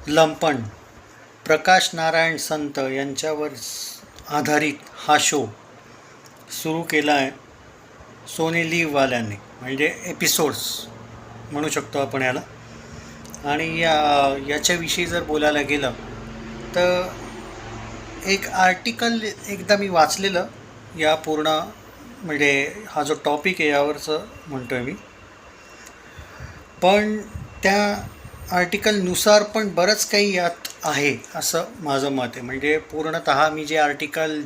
लंपन प्रकाश नारायण संत यांच्यावर आधारित हा शो सुरू केला आहे सोनी लिव्हवाल्याने, म्हणजे एपिसोड्स म्हणू शकतो आपण याला. आणि याच्याविषयी जर बोलायला गेलं तर एक आर्टिकल एकदा मी वाचलेलं या पूर्ण, म्हणजे हा जो टॉपिक आहे यावरचं म्हणतो आहे मी. पण त्या आर्टिकलनुसार पण बरंच काही यात आहे असं माझं मत आहे. म्हणजे पूर्णतः मी जे आर्टिकल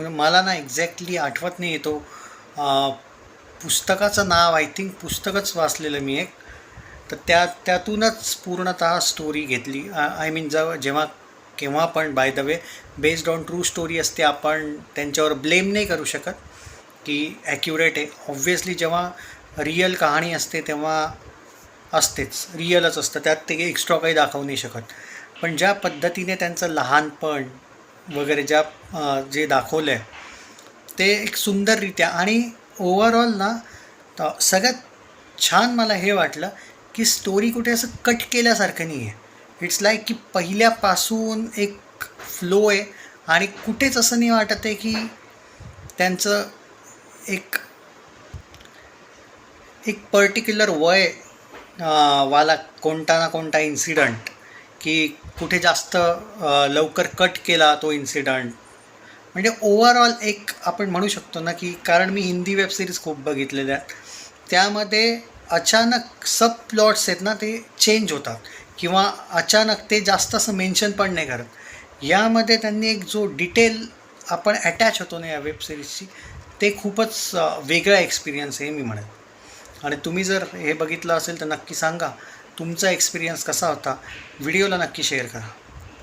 मला ना एक्झॅक्टली आठवत नाही येतो पुस्तकाचं नाव, आय थिंक पुस्तकच वाचलेलं मी एक, तर त्यातूनच पूर्णतः स्टोरी घेतली. आय मीन जेव्हा केव्हा पण by the way based on true story असते, आपण त्यांच्यावर ब्लेम नाही करू शकत की ॲक्युरेट आहे. ऑब्व्हियसली जेव्हा रिअल कहाणी असते तेव्हा असतेच, रिअलच असतं, त्यात ते एक्स्ट्रा काही दाखवू नाही शकत. पण ज्या पद्धतीने त्यांचं लहानपण वगैरे जे दाखवलं आहे ते एक सुंदररित्या, आणि ओव्हरऑल ना सगळ्यात छान मला हे वाटलं की स्टोरी कुठे असं कट केल्यासारखं नाही आहे. इट्स लाईक की पहिल्यापासून एक फ्लो आहे आणि कुठेच असं नाही वाटत आहे की त्यांचं एक पर्टिक्युलर वय वाला कोणता ना कोणता इन्सिडंट की कुठे जास्त लवकर कट केला तो इन्सिडंट. म्हणजे ओव्हरऑल एक आपण म्हणू शकतो ना की, कारण मी हिंदी वेबसिरीज खूप बघितलेल्या आहेत, त्यामध्ये अचानक सब प्लॉट्स आहेत ना ते चेंज होतात किंवा अचानक ते जास्त असं मेन्शन पण नाही करत. यामध्ये त्यांनी एक जो डिटेल आपण अटॅच होतो ना या वेबसिरीजची, ते खूपच वेगळा एक्सपिरियन्स आहे मी म्हणेन. आणि तुम्ही जर हे बघितलं असेल तर नक्की सांगा तुमचा एक्सपिरियन्स कसा होता. व्हिडिओला नक्की शेअर करा.